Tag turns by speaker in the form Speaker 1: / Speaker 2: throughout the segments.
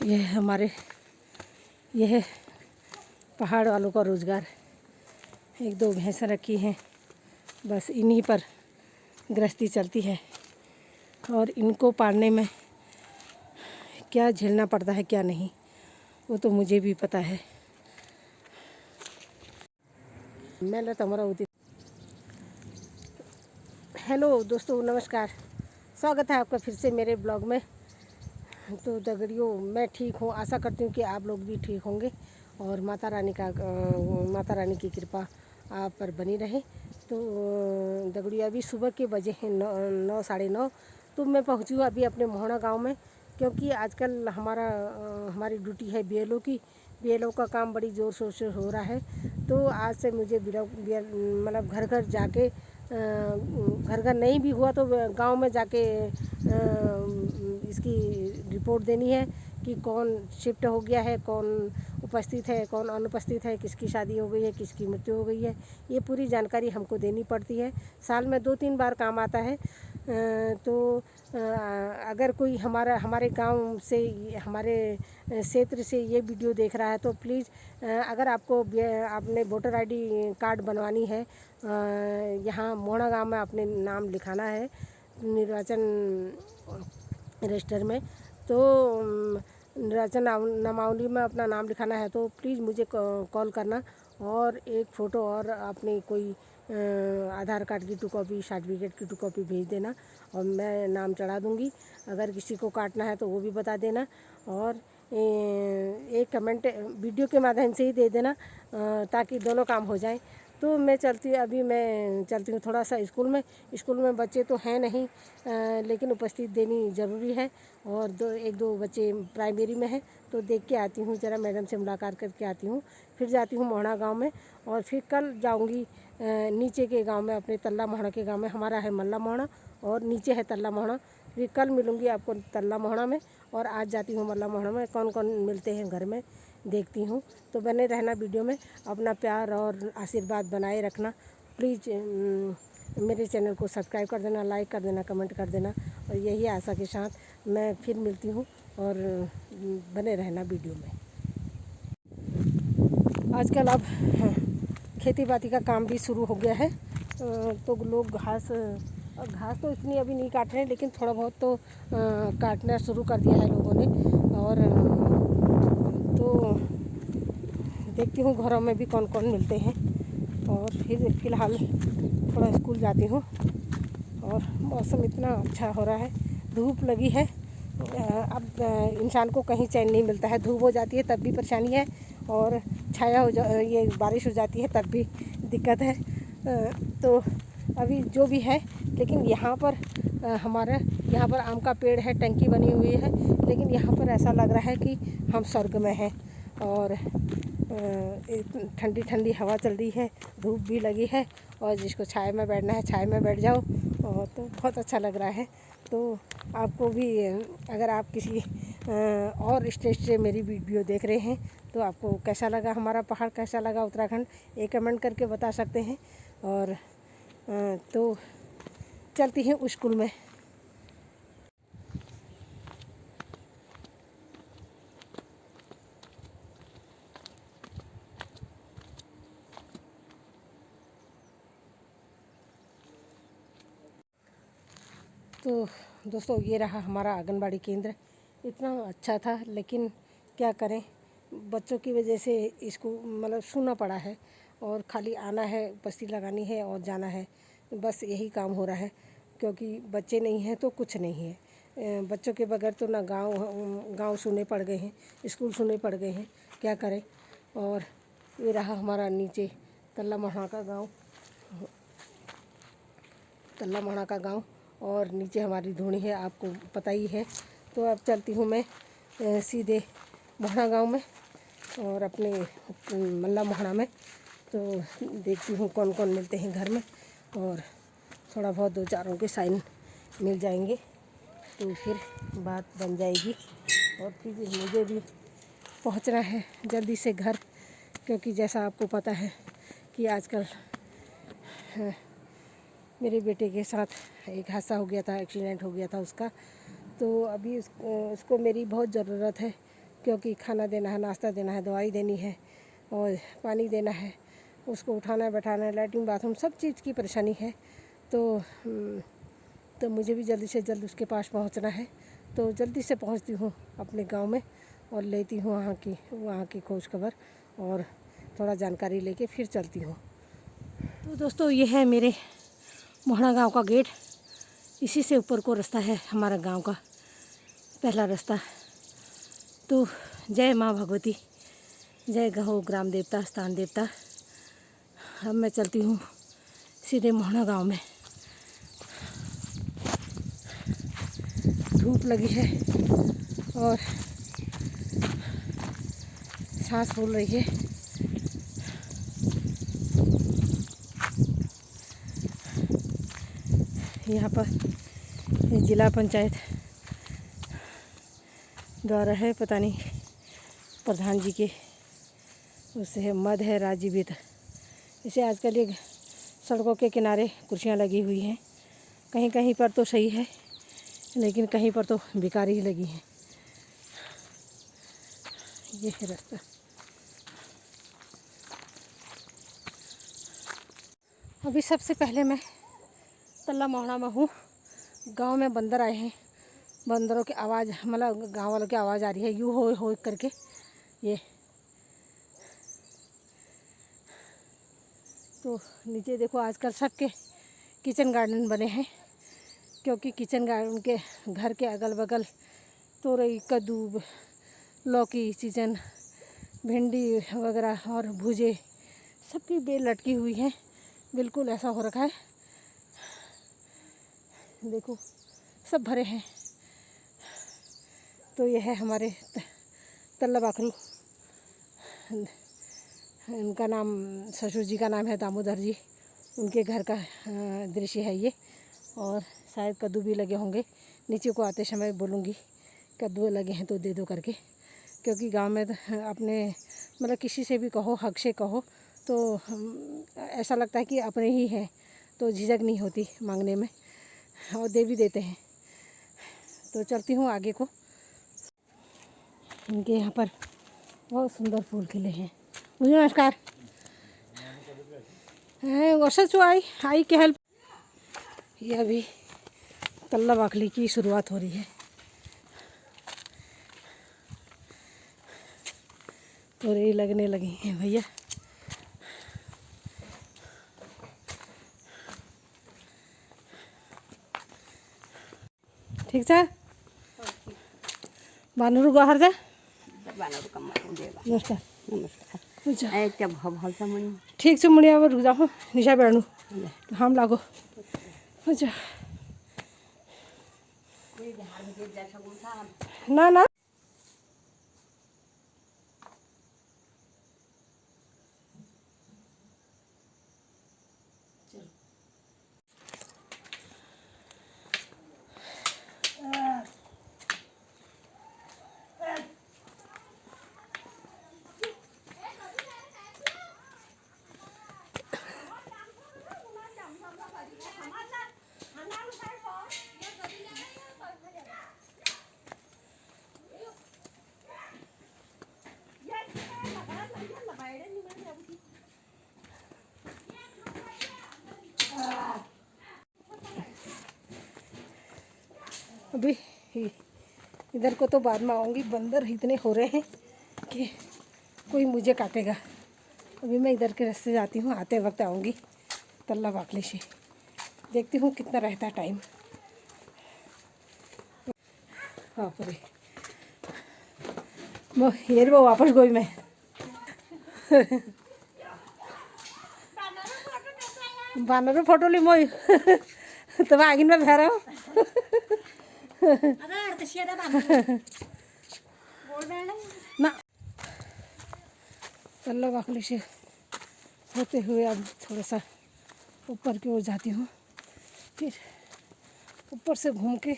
Speaker 1: यह है पहाड़ वालों का रोज़गार। एक दो भैंसें रखी हैं, बस इन्हीं पर गृहस्थी चलती है। और इनको पालने में क्या झेलना पड़ता है क्या नहीं, वो तो मुझे भी पता है। मैं लता अमरावती। हेलो दोस्तों, नमस्कार। स्वागत है आपका फिर से मेरे ब्लॉग में। तो दगड़ियों, मैं ठीक हूँ, आशा करती हूँ कि आप लोग भी ठीक होंगे और माता रानी की कृपा आप पर बनी रहे। तो दगड़ियों, अभी सुबह के बजे हैं 9 साढ़े 9। तो मैं पहुँची हूँ अभी अपने मोहना गांव में, क्योंकि आजकल हमारी ड्यूटी है बीएलओ की। बीएलओ का काम बड़ी ज़ोर शोर से हो रहा है। तो आज से मुझे मतलब घर घर जाके, घर घर नहीं भी हुआ तो गांव में जाके इसकी रिपोर्ट देनी है कि कौन शिफ्ट हो गया है, कौन उपस्थित है, कौन अनुपस्थित है, किसकी शादी हो गई है, किसकी मृत्यु हो गई है। ये पूरी जानकारी हमको देनी पड़ती है। साल में 2-3 बार काम आता है। तो अगर कोई हमारे गांव से, हमारे क्षेत्र से ये वीडियो देख रहा है तो प्लीज़, अगर आपने वोटर आईडी कार्ड बनवानी है, यहाँ मोहना गांव में अपने नाम लिखाना है निर्वाचन रजिस्टर में, तो निर्वाचन नामावली में अपना नाम लिखाना है तो प्लीज़ मुझे कॉल करना और एक फ़ोटो और अपनी कोई आधार कार्ड की 2 कॉपी, सर्टिफिकेट की 2 कॉपी भेज देना और मैं नाम चढ़ा दूँगी। अगर किसी को काटना है तो वो भी बता देना और एक कमेंट वीडियो के माध्यम से ही दे देना, ताकि दोनों काम हो जाए। तो मैं चलती हूँ थोड़ा सा स्कूल में बच्चे तो हैं नहीं, लेकिन उपस्थिति देनी ज़रूरी है। और एक दो बच्चे प्राइमरी में हैं, तो देख के आती हूँ, ज़रा मैडम से मुलाकात करके आती हूँ। फिर जाती हूँ मोहना गांव में और फिर कल जाऊँगी नीचे के गांव में, अपने तल्ला मोहना के गांव में। हमारा है मल्ला मोहना और नीचे है तल्ला मोहना। फिर कल मिलूँगी आपको तल्ला मोहना में और आज जाती हूँ मल्ला मोहना में। कौन कौन मिलते हैं घर में देखती हूँ। तो बने रहना वीडियो में, अपना प्यार और आशीर्वाद बनाए रखना। प्लीज़ मेरे चैनल को सब्सक्राइब कर देना, लाइक कर देना, कमेंट कर देना। और यही आशा के साथ मैं फिर मिलती हूँ और बने रहना वीडियो में। आजकल अब खेती बाड़ी का काम भी शुरू हो गया है, तो लोग घास तो इतनी अभी नहीं काट रहे हैं, लेकिन थोड़ा बहुत तो काटना शुरू कर दिया है लोगों ने। और तो देखती हूँ घरों में भी कौन कौन मिलते हैं। और फिर फ़िलहाल थोड़ा स्कूल जाती हूँ। और मौसम इतना अच्छा हो रहा है, धूप लगी है। अब इंसान को कहीं चैन नहीं मिलता है। धूप हो जाती है तब भी परेशानी है, और छाया ये बारिश हो जाती है तब भी दिक्कत है। तो अभी जो भी है, लेकिन यहाँ पर यहाँ पर आम का पेड़ है, टंकी बनी हुई है, लेकिन यहाँ पर ऐसा लग रहा है कि हम स्वर्ग में हैं। और ठंडी ठंडी हवा चल रही है, धूप भी लगी है, और जिसको छाया में बैठना है छाया में बैठ जाओ। और तो बहुत अच्छा लग रहा है। तो आपको भी, अगर आप किसी और स्टेट से मेरी वीडियो देख रहे हैं तो आपको कैसा लगा, हमारा पहाड़ कैसा लगा उत्तराखंड, एक कमेंट करके बता सकते हैं। और तो चलती हैं स्कूल में। तो दोस्तों, ये रहा हमारा आंगनबाड़ी केंद्र। इतना अच्छा था, लेकिन क्या करें, बच्चों की वजह से इसको मतलब सुनना पड़ा है। और खाली आना है, उपस्थिति लगानी है और जाना है, बस यही काम हो रहा है। क्योंकि बच्चे नहीं हैं तो कुछ नहीं है। बच्चों के बगैर तो ना गांव सुने पड़ गए हैं, स्कूल सुने पड़ गए हैं, क्या करें। और ये रहा हमारा नीचे तल्ला मोहना का गाँव, और नीचे हमारी धूनी है, आपको पता ही है। तो अब चलती हूँ मैं सीधे मोहना गांव में और अपने मल्ला मोहना में। तो देखती हूँ कौन कौन मिलते हैं घर में, और थोड़ा बहुत 2-4 के साइन मिल जाएंगे तो फिर बात बन जाएगी। और फिर मुझे भी पहुँचना है जल्दी से घर, क्योंकि जैसा आपको पता है कि आजकल मेरे बेटे के साथ एक हादसा हो गया था, एक्सीडेंट हो गया था उसका। तो अभी उसको मेरी बहुत ज़रूरत है, क्योंकि खाना देना है, नाश्ता देना है, दवाई देनी है और पानी देना है, उसको उठाना बैठाना, लैट्रिन बाथरूम सब चीज़ की परेशानी है। तो मुझे भी जल्दी से जल्द उसके पास पहुंचना है। तो जल्दी से पहुंचती हूँ अपने गांव में और लेती हूँ वहाँ की खोज खबर और थोड़ा जानकारी लेके फिर चलती हूँ। तो दोस्तों, ये है मेरे मोहना गांव का गेट। इसी से ऊपर को रास्ता है हमारा गांव का पहला रास्ता। तो जय माँ भगवती, जय गहो ग्राम देवता स्थान देवता। अब मैं चलती हूँ सीधे मोहना गांव में। धूप लगी है और सांस फूल रही है। यहाँ पर ये जिला पंचायत द्वारा है, पता नहीं प्रधान जी के उससे है, मद है राजीवित। इसे आजकल ये सड़कों के किनारे कुर्सियाँ लगी हुई हैं। कहीं कहीं पर तो सही है, लेकिन कहीं पर तो बेकार ही लगी हैं। ये है रास्ता। अभी सबसे पहले मैं तल्ला मोहना में हूँ। गांव में बंदर आए हैं, बंदरों की आवाज़, मतलब गांव वालों की आवाज़ आ रही है यूँ हो करके। ये तो नीचे देखो, आजकल सबके किचन गार्डन बने हैं, क्योंकि किचन गार्डन के घर के अगल बगल तोरई, कद्दू, लौकी, चिकन, भिंडी वगैरह और भुजे सबकी बेल लटकी हुई है। बिल्कुल ऐसा हो रखा है, देखो सब भरे हैं। तो यह है हमारे तल्ला बाखरू। इनका नाम, ससुर जी का नाम है दामोदर जी। उनके घर का दृश्य है ये। और शायद कद्दू भी लगे होंगे। नीचे को आते समय बोलूँगी कद्दू लगे हैं तो दे दो करके, क्योंकि गांव में अपने मतलब किसी से भी कहो, हक से कहो तो ऐसा लगता है कि अपने ही हैं, तो झिझक नहीं होती मांगने में और दे भी देते हैं। तो चलती हूँ आगे को। इनके यहाँ पर बहुत सुंदर फूल खिले हैं। मुझे नमस्कार वर्षा आई के हेल्प। ये अभी तल्ला बाखली की शुरुआत हो रही है। तो ये लगने लगी हैं भैया। ठीक है, बानरू गहर जा नमस्कार ठीक से मुड़िया रुक जाओ निशा बैठू हम लागो अच्छा ना ना अभी इधर को तो बाद में आऊँगी। बंदर इतने हो रहे हैं कि कोई मुझे काटेगा। अभी मैं इधर के रास्ते जाती हूँ, आते वक्त आऊँगी तल्ला बाखली से। देखती हूँ कितना रहता है टाइम। हाँ पूरी वो ये वो वापस गई मैं बानर फोटो ली मोई तब आगे में भेरा ना तल्ला बाखली से होते हुए अब थोड़ा सा ऊपर की ओर जाती हूँ। फिर ऊपर से घूम के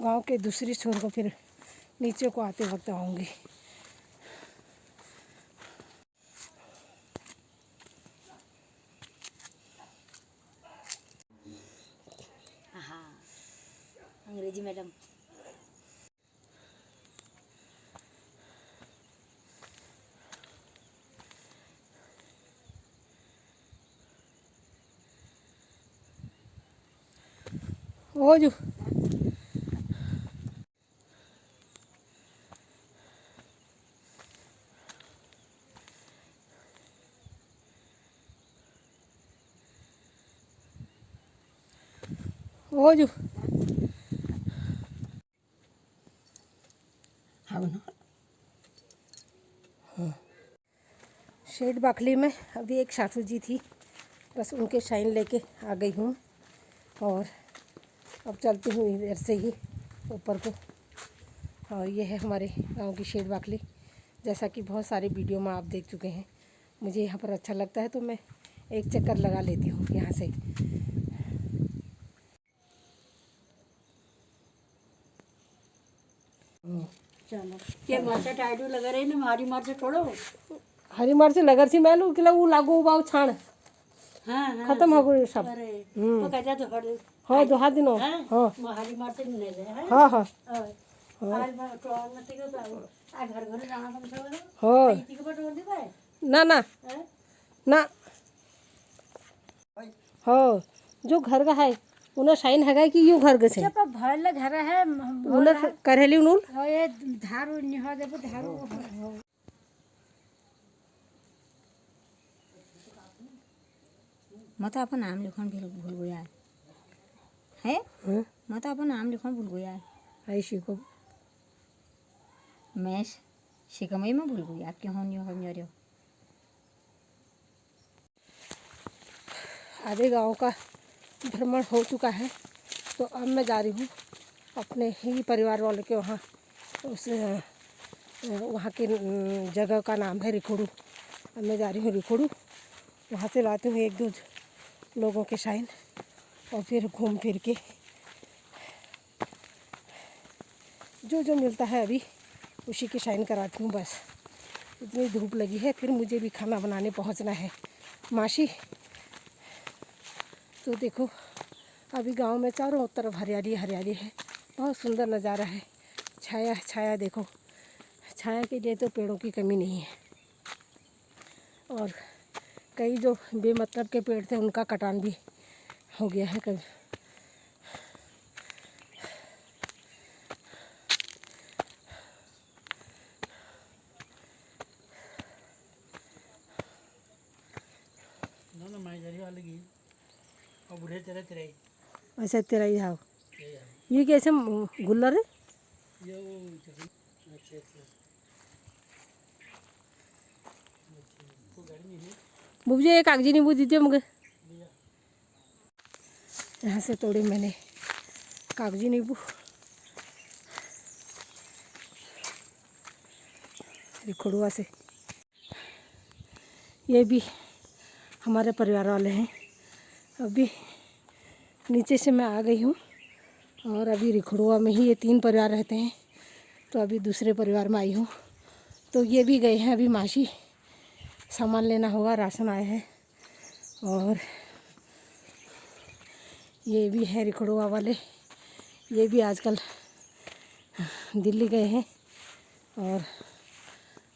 Speaker 1: गांव के दूसरी छोर को फिर नीचे को आते वक्त आऊँगी।
Speaker 2: हाँ अंग्रेजी मैडम।
Speaker 1: हो जो हो जो
Speaker 2: हाँ ना।
Speaker 1: शेड बाखली में अभी एक सासू जी थी, बस उनके शाइन लेके आ गई हूँ और अब चलती हूँ इधर से ही ऊपर को। और ये है हमारे गांव की शेड बाखली, जैसा कि बहुत सारे वीडियो में आप देख चुके हैं। मुझे यहाँ पर अच्छा लगता है तो मैं एक चक्कर लगा लेती हूँ यहाँ से।
Speaker 2: चलो ये मरचा टाइडू लगा रही ना, हरी मरचा छोड़ो।
Speaker 1: हरी मिर्च लगर सी मैं लू वो लागू उबाऊ छाण
Speaker 2: हाँ हाँ
Speaker 1: खत्म हो गई सब।
Speaker 2: अरे वो कहता तो हर
Speaker 1: हाँ दो हाथ दिनों।
Speaker 2: हाँ
Speaker 1: हाँ
Speaker 2: हरी मरचा नहीं ले है।
Speaker 1: हाँ हाँ
Speaker 2: आज मैं ट्रॉल में टिको तो आ घर घर जाना तुम सब
Speaker 1: हाँ
Speaker 2: इतनी के बटोर दी भाई
Speaker 1: ना ना
Speaker 2: हैं
Speaker 1: ना हाँ जो घर का है उन्हें शाइन है कि यूँ घर के से
Speaker 2: जब भरले घर है
Speaker 1: उन्हें करेली नूल
Speaker 2: और ये धारू निहा देबो धारू मत अपन नाम लिखन भूल गया है मत अपन नाम लिखन भूल गया है
Speaker 1: ऐसी को
Speaker 2: मैं शिकमई में भूल गई आपके होनी हो मेरे
Speaker 1: आधे गांव का भ्रमण हो चुका है, तो अब मैं जा रही हूँ अपने ही परिवार वालों के वहाँ। उस वहाँ की जगह का नाम है रिखोड़ू। अब मैं जा रही हूँ रिखोड़ू, वहाँ से लाती हूँ एक दो लोगों के शाइन और फिर घूम फिर के जो जो मिलता है अभी उसी की शाइन कराती हूँ। बस इतनी धूप लगी है, फिर मुझे भी खाना बनाने पहुँचना है मासी। तो देखो अभी गांव में चारों तरफ हरियाली हरियाली है, बहुत सुंदर नज़ारा है। छाया छाया देखो, छाया के लिए तो पेड़ों की कमी नहीं है। और कई जो बेमतलब के पेड़ थे उनका कटान भी हो गया है कभी।
Speaker 3: ना मैं जरी वाले की और बुढ़े तेरे तेरे
Speaker 1: अच्छा तेरा ही हाव ये कैसे गुल्लर है?
Speaker 3: यो अच्छा अच्छा तो गाड़ी नहीं है
Speaker 1: मुझे एक कागजी नींबू दीजिए मुझे। यहाँ से तोड़े मैंने कागजी नींबू, रिखोड़ुआ से। ये भी हमारे परिवार वाले हैं। अभी नीचे से मैं आ गई हूँ और अभी रिखोड़ुआ में ही ये 3 परिवार रहते हैं, तो अभी दूसरे परिवार में आई हूँ। तो ये भी गए हैं, अभी मासी सामान लेना होगा, राशन आया है। और ये भी है रिखोड़ुआ वाले, ये भी आजकल दिल्ली गए हैं और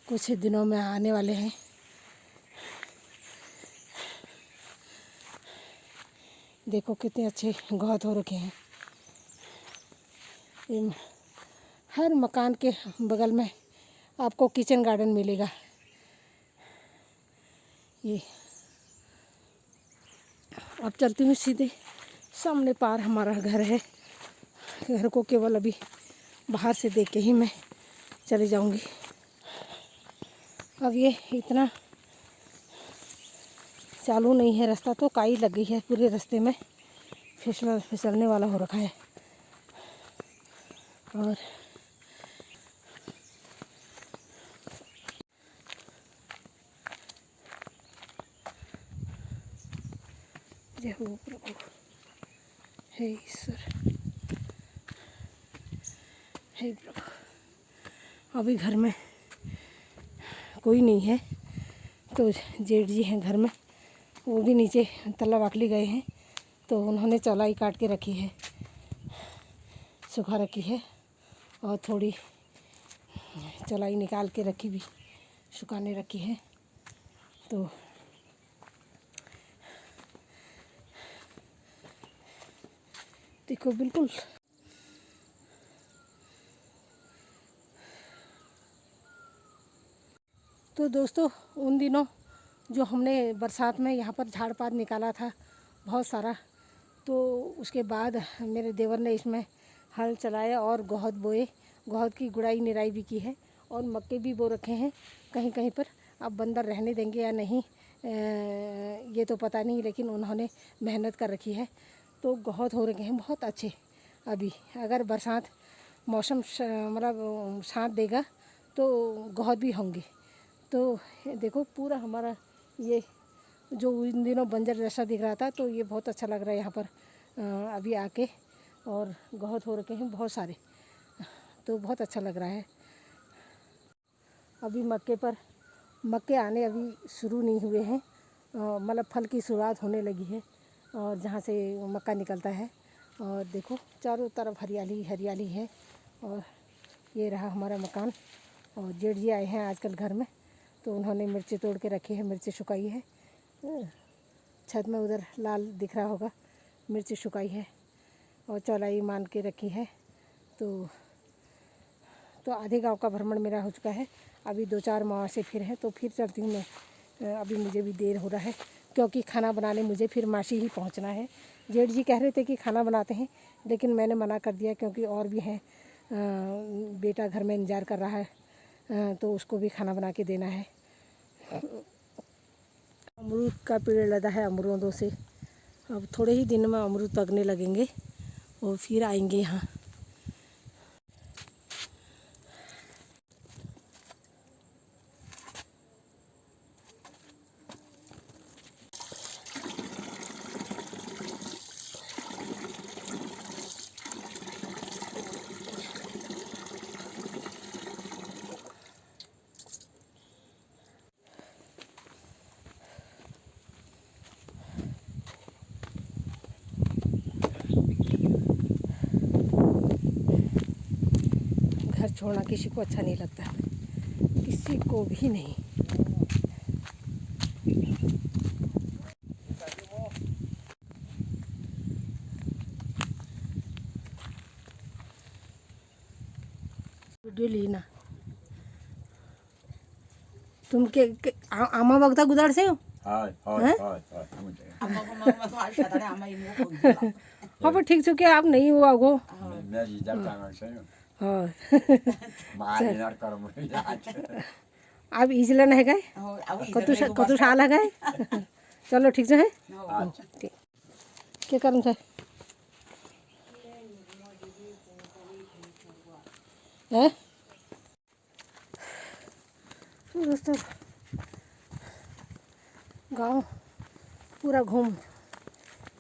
Speaker 1: कुछ दिनों में आने वाले हैं। देखो कितने अच्छे घात हो रखे हैं। हर मकान के बगल में आपको किचन गार्डन मिलेगा। ये अब चलती हूँ सीधे सामने पार हमारा घर है। घर को केवल अभी बाहर से देख के ही मैं चले जाऊंगी। अब ये इतना चालू नहीं है रास्ता, तो काई लग गई है पूरे रास्ते में, फिसलने वाला हो रखा है। और जय हो प्रभु, हे ईश्वर, हे प्रभु। अभी घर में कोई नहीं है, तो जेठ जी हैं घर में, वो भी नीचे तला वाकली गए हैं, तो उन्होंने चौलाई काट के रखी है, सुखा रखी है, और थोड़ी चौलाई निकाल के रखी भी सुखाने रखी है। तो देखो बिल्कुल तो दोस्तों उन दिनों जो हमने बरसात में यहाँ पर झाड़ पात निकाला था बहुत सारा, तो उसके बाद मेरे देवर ने इसमें हल चलाया और गोहद बोए, गोहद की गुड़ाई निराई भी की है और मक्के भी बो रखे हैं कहीं कहीं पर। अब बंदर रहने देंगे या नहीं ये तो पता नहीं, लेकिन उन्होंने मेहनत कर रखी है। तो गोहद हो रखे हैं बहुत अच्छे। अभी अगर बरसात मौसम मतलब साथ देगा तो गोहद भी होंगे। तो देखो पूरा हमारा ये जो इन दिनों बंजर जैसा दिख रहा था, तो ये बहुत अच्छा लग रहा है यहाँ पर अभी आके, और गोहद हो रखे हैं बहुत सारे, तो बहुत अच्छा लग रहा है। अभी मक्के आने अभी शुरू नहीं हुए हैं, मतलब फल की शुरुआत होने लगी है और जहाँ से मक्का निकलता है। और देखो चारों तरफ हरियाली हरियाली है। और ये रहा हमारा मकान, और जेठ जी आए हैं आजकल घर में, तो उन्होंने मिर्ची तोड़ के रखी है, मिर्ची सुखाई है। छत में उधर लाल दिख रहा होगा, मिर्ची सुखाई है और चौलाई मान के रखी है। तो आधे गांव का भ्रमण मेरा हो चुका है। अभी 2-4 माह से फिर है, तो फिर चलती हूँ मैं। अभी मुझे भी देर हो रहा है क्योंकि खाना बनाने मुझे फिर मासी ही पहुँचना है। जेठ जी कह रहे थे कि खाना बनाते हैं, लेकिन मैंने मना कर दिया क्योंकि और भी हैं, बेटा घर में इंतज़ार कर रहा है, तो उसको भी खाना बना के देना है। अमरूद का पेड़ लदा है अमरूदों से। अब थोड़े ही दिन में अमरूद पकने लगेंगे और फिर आएंगे यहाँ। घर छोड़ना किसी को अच्छा नहीं लगता, किसी को भी नहीं। वीडियो ली ना तुम के आमा बगता गुदार से हो? हाँ पर ठीक छो क्या आप नहीं हुआ गो? हाँ आप इजलन है गए कतु साल है गए? चलो ठीक है। ठीक क्या करना है? दोस्तों गांव पूरा घूम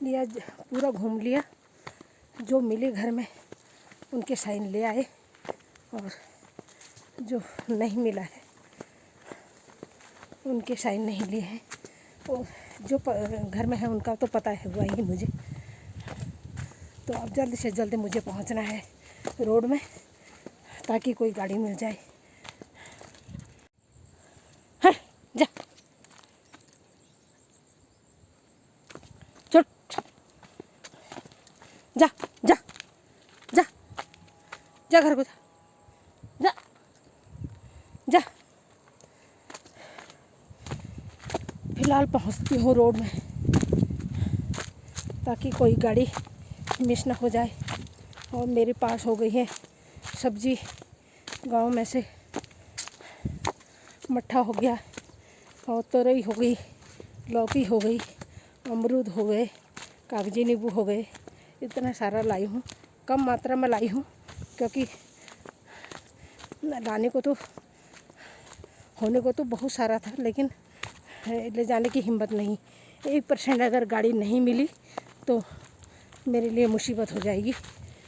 Speaker 1: लिया, जो मिले घर में उनके साइन ले आए, और जो नहीं मिला है उनके साइन नहीं लिए हैं, और जो घर में है उनका तो पता है हुआ ही मुझे। तो अब जल्द से जल्द मुझे पहुंचना है रोड में, ताकि कोई गाड़ी मिल जाए। हाँ जा चल जा जा जा जा घर को जा जा। फिलहाल पहुंचती हूँ रोड में, ताकि कोई गाड़ी मिस ना हो जाए। और मेरे पास हो गई है सब्जी, गांव में से मट्ठा हो गया, और तोरई हो गई, लौकी हो गई, अमरूद हो गए, कागजी नींबू हो गए। इतना सारा लाई हूँ, कम मात्रा में लाई हूँ क्योंकि लाने को तो होने को तो बहुत सारा था, लेकिन ले जाने की हिम्मत नहीं। 1% अगर गाड़ी नहीं मिली तो मेरे लिए मुसीबत हो जाएगी।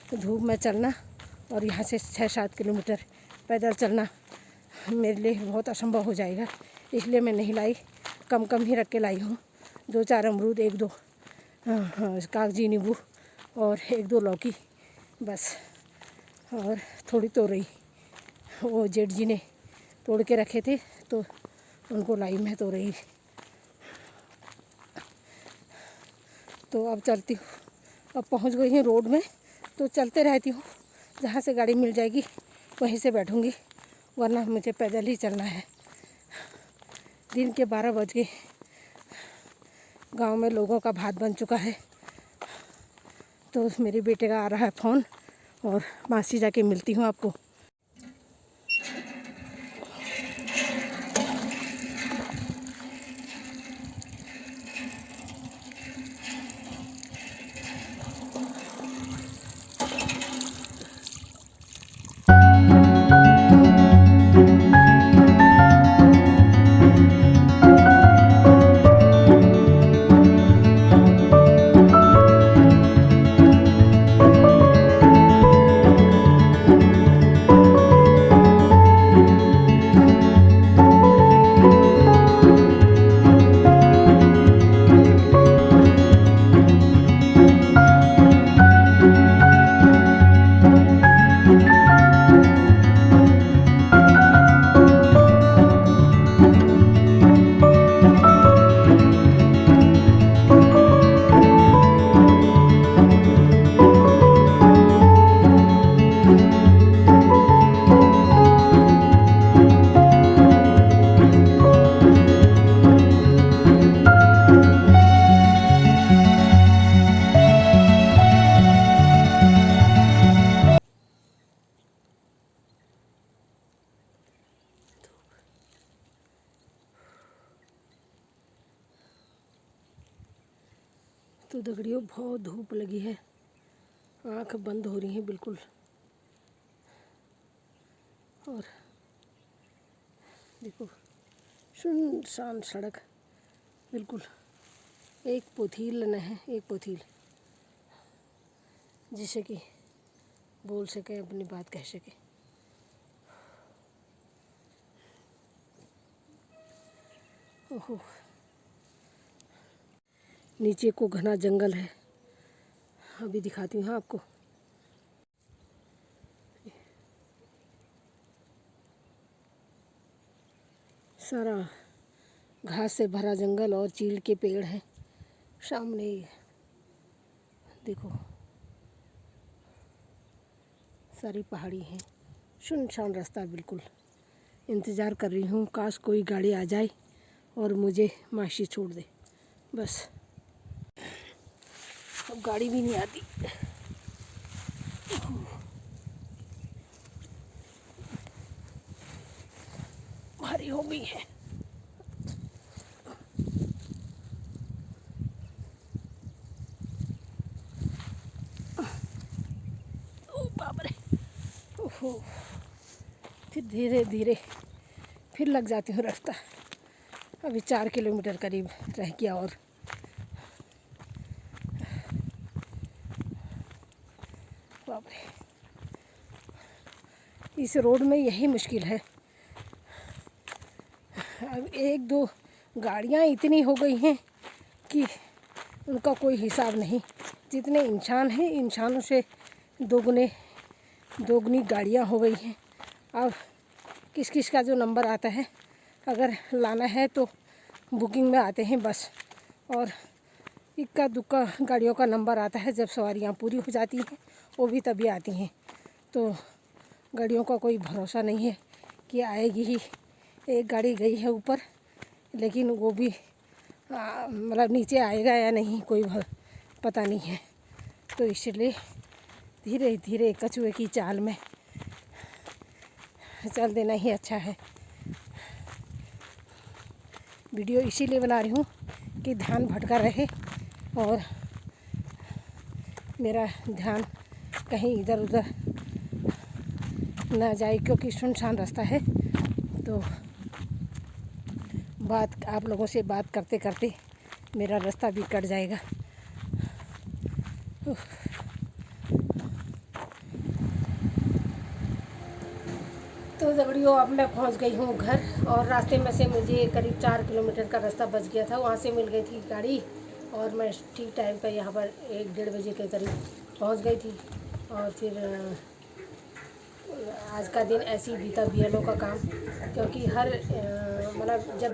Speaker 1: तो धूप में चलना और यहाँ से 6-7 किलोमीटर पैदल चलना मेरे लिए बहुत असंभव हो जाएगा, इसलिए मैं नहीं लाई, कम कम ही रख के लाई हूँ। 2-4 अमरूद, 1-2 कागजी नींबू और 1-2 लौकी बस, और थोड़ी तोरई वो जेठ जी ने तोड़ के रखे थे तो उनको लाई मैं तोरई। तो अब चलती हूँ, अब पहुँच गई हूँ रोड में। तो चलते रहती हूँ, जहाँ से गाड़ी मिल जाएगी वहीं से बैठूँगी, वरना मुझे पैदल ही चलना है। दिन के 12 बज गए, गांव में लोगों का भात बन चुका है। तो मेरे बेटे का आ रहा है फ़ोन और वहाँ से जाके मिलती हूँ आपको। तो दगड़ियों, बहुत धूप लगी है, आँख बंद हो रही है बिल्कुल। और देखो, सुनसान सड़क बिल्कुल, एक पोथील न है, एक पोथील जिसे कि बोल सके, अपनी बात कह सके। ओहो, नीचे को घना जंगल है, अभी दिखाती हूँ आपको। सारा घास से भरा जंगल और चीड़ के पेड़ हैं। सामने देखो, सारी पहाड़ी हैं, सुनसान रास्ता बिल्कुल। इंतज़ार कर रही हूँ, काश कोई गाड़ी आ जाए और मुझे मासी छोड़ दे, बस। अब गाड़ी भी नहीं आती। भारी हो गई है। ओ बाप रे, ओहो, फिर धीरे धीरे फिर लग जाती हूँ रास्ता। अभी 4 किलोमीटर करीब रह गया और बाप रे, इस रोड में यही मुश्किल है। अब 1-2 गाड़ियाँ इतनी हो गई हैं कि उनका कोई हिसाब नहीं। जितने इंसान हैं, इंसानों से दोगुनी गाड़ियाँ हो गई हैं। अब किस किस का जो नंबर आता है, अगर लाना है तो बुकिंग में आते हैं बस, और इक्का दुक्का गाड़ियों का नंबर आता है जब सवारियाँ पूरी हो जाती हैं, वो भी तभी आती हैं। तो गाड़ियों का कोई भरोसा नहीं है कि आएगी ही। एक गाड़ी गई है ऊपर, लेकिन वो भी मतलब नीचे आएगा या नहीं कोई पता नहीं है। तो इसलिए धीरे धीरे कछुए की चाल में चल देना ही अच्छा है। वीडियो इसीलिए बना रही हूँ कि ध्यान भटका रहे और मेरा ध्यान कहीं इधर उधर ना जाए, क्योंकि सुनसान रास्ता है। तो आप लोगों से बात करते करते मेरा रास्ता भी कट जाएगा। तो दगड़ियों, अब मैं पहुंच गई हूं घर, और रास्ते में से मुझे करीब 4 किलोमीटर का रास्ता बच गया था। वहां से मिल गई थी गाड़ी और मैं ठीक टाइम पर यहाँ पर 1-1:30 बजे के करीब पहुंच गई थी। और फिर आज का दिन ऐसे ही बीता BLO का काम, क्योंकि हर मतलब जब